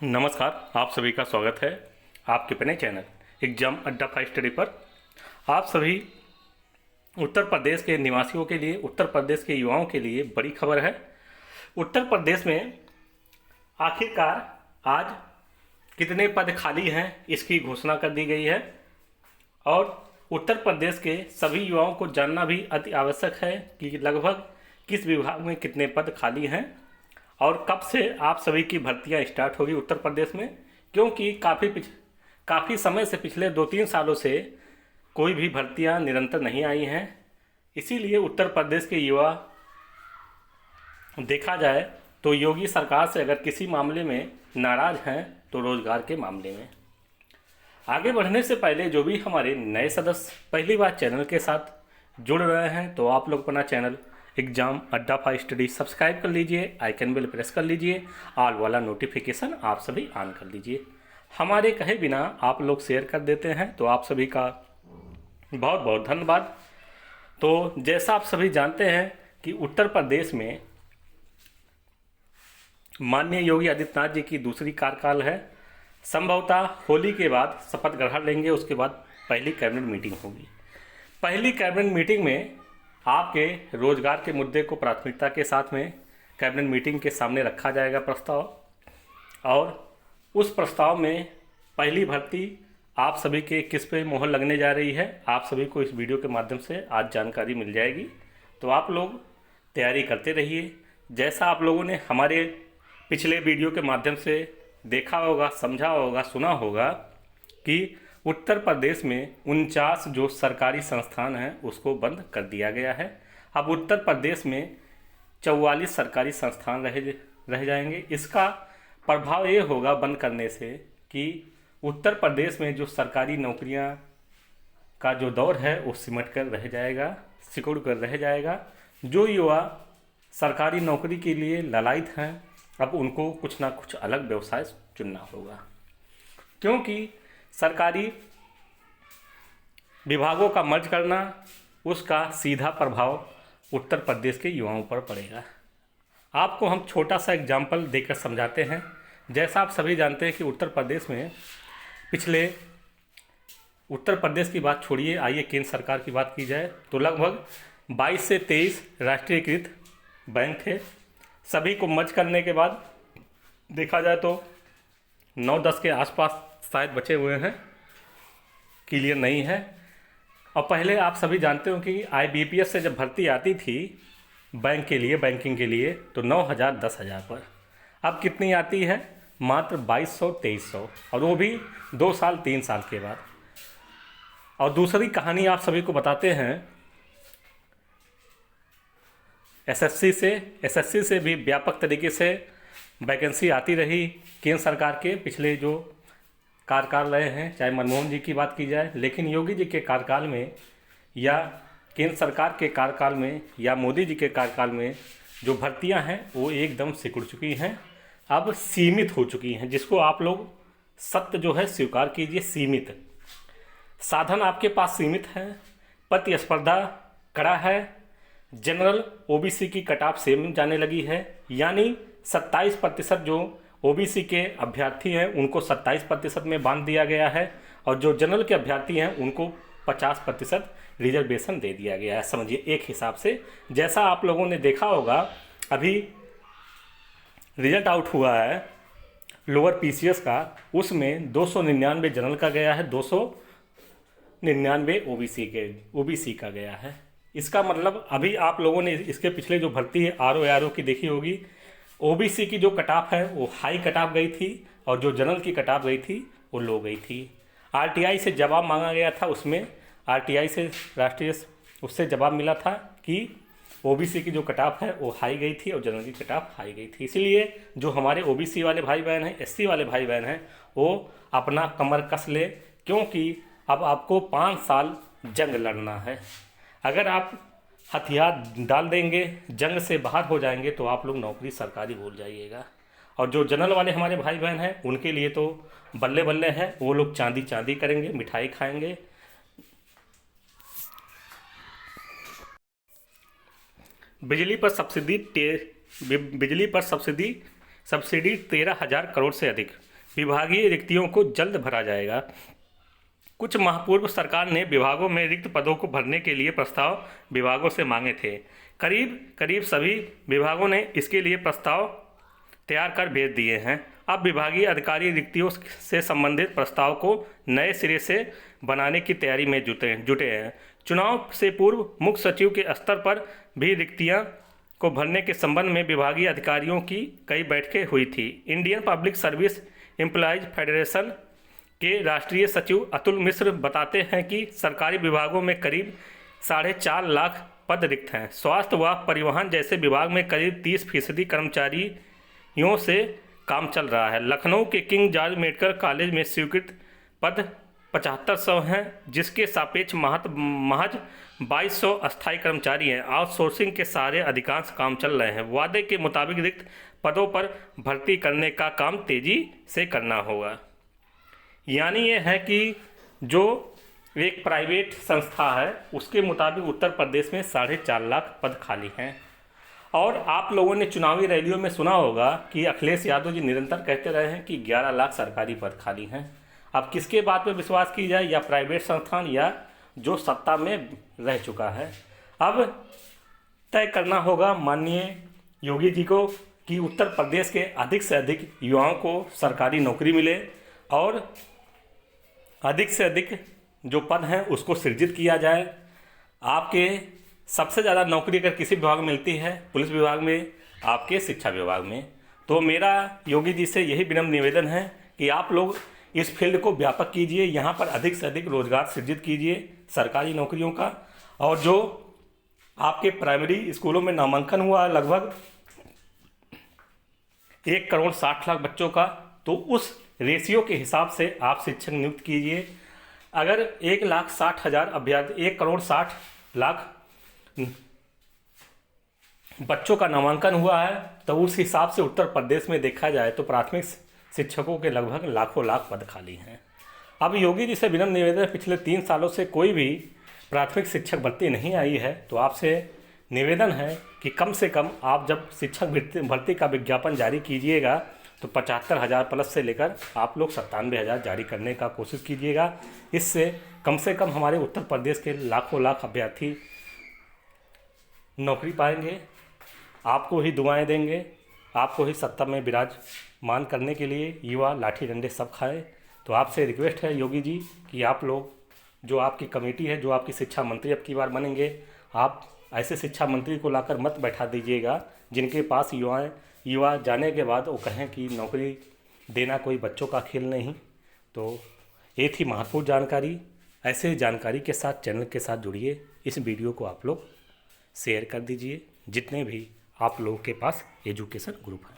नमस्कार, आप सभी का स्वागत है आपके अपने चैनल एग्जाम अड्डा 5 स्टडी पर। आप सभी उत्तर प्रदेश के निवासियों के लिए, उत्तर प्रदेश के युवाओं के लिए बड़ी खबर है। उत्तर प्रदेश में आखिरकार आज कितने पद खाली हैं इसकी घोषणा कर दी गई है और उत्तर प्रदेश के सभी युवाओं को जानना भी अति आवश्यक है कि लगभग किस विभाग में कितने पद खाली हैं और कब से आप सभी की भर्तियां स्टार्ट होगी उत्तर प्रदेश में। क्योंकि काफ़ी समय से, पिछले 2-3 सालों से कोई भी भर्तियां निरंतर नहीं आई हैं। इसीलिए उत्तर प्रदेश के युवा, देखा जाए तो योगी सरकार से अगर किसी मामले में नाराज़ हैं तो रोजगार के मामले में। आगे बढ़ने से पहले जो भी हमारे नए सदस्य पहली बार चैनल के साथ जुड़ रहे हैं तो आप लोग अपना चैनल एग्जाम अड्डा 5 स्टडी सब्सक्राइब कर लीजिए, आइकन बेल प्रेस कर लीजिए, ऑल वाला नोटिफिकेशन आप सभी ऑन कर लीजिए। हमारे कहे बिना आप लोग शेयर कर देते हैं तो आप सभी का बहुत बहुत धन्यवाद। तो जैसा आप सभी जानते हैं कि उत्तर प्रदेश में माननीय योगी आदित्यनाथ जी की दूसरी कार्यकाल है। संभवतः होली के बाद शपथ ग्रहण लेंगे, उसके बाद पहली कैबिनेट मीटिंग होगी। पहली कैबिनेट मीटिंग में आपके रोजगार के मुद्दे को प्राथमिकता के साथ में कैबिनेट मीटिंग के सामने रखा जाएगा प्रस्ताव, और उस प्रस्ताव में पहली भर्ती आप सभी के किस पे मोहर लगने जा रही है आप सभी को इस वीडियो के माध्यम से आज जानकारी मिल जाएगी। तो आप लोग तैयारी करते रहिए। जैसा आप लोगों ने हमारे पिछले वीडियो के माध्यम से देखा होगा, समझा होगा, सुना होगा कि उत्तर प्रदेश में 49 जो सरकारी संस्थान हैं उसको बंद कर दिया गया है। अब उत्तर प्रदेश में 44 सरकारी संस्थान रह जाएंगे। इसका प्रभाव ये होगा बंद करने से कि उत्तर प्रदेश में जो सरकारी नौकरियां का जो दौर है वो सिमट कर रह जाएगा, सिकुड़ कर रह जाएगा। जो युवा सरकारी नौकरी के लिए ललायत हैं अब उनको कुछ ना कुछ अलग व्यवसाय चुनना होगा, क्योंकि सरकारी विभागों का मर्ज करना उसका सीधा प्रभाव उत्तर प्रदेश के युवाओं पर पड़ेगा। आपको हम छोटा सा एग्जाम्पल देकर समझाते हैं। जैसा आप सभी जानते हैं कि उत्तर प्रदेश में उत्तर प्रदेश की बात छोड़िए, आइए केंद्र सरकार की बात की जाए तो लगभग 22 से 23 राष्ट्रीयकृत बैंक थे। सभी को मर्ज करने के बाद देखा जाए तो 9-10 के आसपास शायद बचे हुए हैं, क्लियर नहीं है। और पहले आप सभी जानते हो कि IBPS से जब भर्ती आती थी बैंक के लिए, बैंकिंग के लिए, तो 9,000 10,000 पर। अब कितनी आती है? मात्र 2200-2300, और वो भी 2 साल 3 साल के बाद। और दूसरी कहानी आप सभी को बताते हैं, SSC से भी व्यापक तरीके से वैकेंसी आती रही। केंद्र सरकार के पिछले जो कार्यकाल रहे हैं, चाहे मनमोहन जी की बात की जाए, लेकिन योगी जी के कार्यकाल में या केंद्र सरकार के कार्यकाल में या मोदी जी के कार्यकाल में जो भर्तियां हैं वो एकदम सिकुड़ चुकी हैं, अब सीमित हो चुकी हैं। जिसको आप लोग सत्य जो है स्वीकार कीजिए, सीमित साधन आपके पास सीमित है, प्रतिस्पर्धा कड़ा है, जनरल OBC की कट ऑफ सेम जाने लगी है, यानी 27% जो OBC के अभ्यर्थी हैं उनको 27% में बांध दिया गया है, और जो जनरल के अभ्यर्थी हैं उनको 50% रिजर्वेशन दे दिया गया है। समझिए एक हिसाब से, जैसा आप लोगों ने देखा होगा अभी रिजल्ट आउट हुआ है लोअर PCS का, उसमें 299 जनरल का गया है, 299 OBC का गया है। इसका मतलब अभी आप लोगों ने इसके पिछले जो भर्ती है RO की देखी होगी, OBC की जो कट ऑफ है वो हाई कट ऑफ गई थी और जो जनरल की कट ऑफ गई थी वो लो गई थी। RTI से जवाब मांगा गया था, उसमें RTI से राष्ट्रीय उससे जवाब मिला था कि OBC की जो कट ऑफ है वो हाई गई थी और जनरल की कट ऑफ हाई गई थी। इसीलिए जो हमारे OBC वाले भाई बहन हैं, SC वाले भाई बहन हैं, वो अपना कमर कस ले, क्योंकि अब आपको 5 साल जंग लड़ना है। अगर आप हथियार डाल देंगे, जंग से बाहर हो जाएंगे, तो आप लोग नौकरी सरकारी भूल जाइएगा। और जो जनरल वाले हमारे भाई बहन हैं उनके लिए तो बल्ले बल्ले है, वो लोग चांदी चांदी करेंगे, मिठाई खाएंगे। बिजली पर सब्सिडी 13,000 करोड़ से अधिक विभागीय रिक्तियों को जल्द भरा जाएगा। कुछ माह पूर्व सरकार ने विभागों में रिक्त पदों को भरने के लिए प्रस्ताव विभागों से मांगे थे। करीब करीब सभी विभागों ने इसके लिए प्रस्ताव तैयार कर भेज दिए हैं। अब विभागीय अधिकारी रिक्तियों से संबंधित प्रस्ताव को नए सिरे से बनाने की तैयारी में जुटे हैं। चुनाव से पूर्व मुख्य सचिव के स्तर पर भी रिक्तियां को भरने के संबंध में विभागीय अधिकारियों की कई बैठकें हुई थी। Indian public service employees federation के राष्ट्रीय सचिव अतुल मिश्र बताते हैं कि सरकारी विभागों में करीब 4.5 लाख पद रिक्त हैं। स्वास्थ्य व परिवहन जैसे विभाग में करीब 30% कर्मचारियों से काम चल रहा है। लखनऊ के किंग जॉर्ज मेडिकल कॉलेज में स्वीकृत पद 7500 हैं, जिसके सापेक्ष महज 2200 अस्थायी कर्मचारी हैं। आउटसोर्सिंग के सारे अधिकांश काम चल रहे हैं। वादे के मुताबिक रिक्त पदों पर भर्ती करने का काम तेजी से करना होगा। यानी ये है कि जो एक प्राइवेट संस्था है उसके मुताबिक उत्तर प्रदेश में 4.5 लाख पद खाली हैं। और आप लोगों ने चुनावी रैलियों में सुना होगा कि अखिलेश यादव जी निरंतर कहते रहे हैं कि 11 लाख सरकारी पद खाली हैं। अब किसके बात पर विश्वास की जाए, या प्राइवेट संस्थान या जो सत्ता में रह चुका है। अब तय करना होगा माननीय योगी जी को कि उत्तर प्रदेश के अधिक से अधिक युवाओं को सरकारी नौकरी मिले और अधिक से अधिक जो पद हैं उसको सृजित किया जाए। आपके सबसे ज़्यादा नौकरी अगर किसी विभाग में मिलती है, पुलिस विभाग में, आपके शिक्षा विभाग में, तो मेरा योगी जी से यही विनम्र निवेदन है कि आप लोग इस फील्ड को व्यापक कीजिए, यहाँ पर अधिक से अधिक रोजगार सृजित कीजिए सरकारी नौकरियों का। और जो आपके प्राइमरी स्कूलों में नामांकन हुआ है लगभग 1 करोड़ 60 लाख बच्चों का, तो उस रेशियो के हिसाब से आप शिक्षक नियुक्त कीजिए। अगर 1,60,000 अभ्यर्थी 1 करोड़ 60 लाख बच्चों का नामांकन हुआ है, तो उस हिसाब से उत्तर प्रदेश में देखा जाए तो प्राथमिक शिक्षकों के लगभग लाखों लाख पद खाली हैं। अब योगी जी से विनम्र निवेदन, पिछले 3 सालों से कोई भी प्राथमिक शिक्षक भर्ती नहीं आई है, तो आपसे निवेदन है कि कम से कम आप जब शिक्षक भर्ती का विज्ञापन जारी कीजिएगा तो 75,000 प्लस से लेकर आप लोग 97,000 जारी करने का कोशिश कीजिएगा। इससे कम से कम हमारे उत्तर प्रदेश के लाखों लाख अभ्यर्थी नौकरी पाएंगे, आपको ही दुआएं देंगे, आपको ही सत्ता में विराजमान करने के लिए युवा लाठी डंडे सब खाए। तो आपसे रिक्वेस्ट है योगी जी कि आप लोग, जो आपकी कमेटी है, जो आपकी शिक्षा मंत्री अब की बार बनेंगे, आप ऐसे शिक्षा मंत्री को लाकर मत बैठा दीजिएगा जिनके पास युवा जाने के बाद वो कहें कि नौकरी देना कोई बच्चों का खेल नहीं। तो ये थी महत्वपूर्ण जानकारी। ऐसे जानकारी के साथ चैनल के साथ जुड़िए। इस वीडियो को आप लोग शेयर कर दीजिए जितने भी आप लोगों के पास एजुकेशन ग्रुप हैं।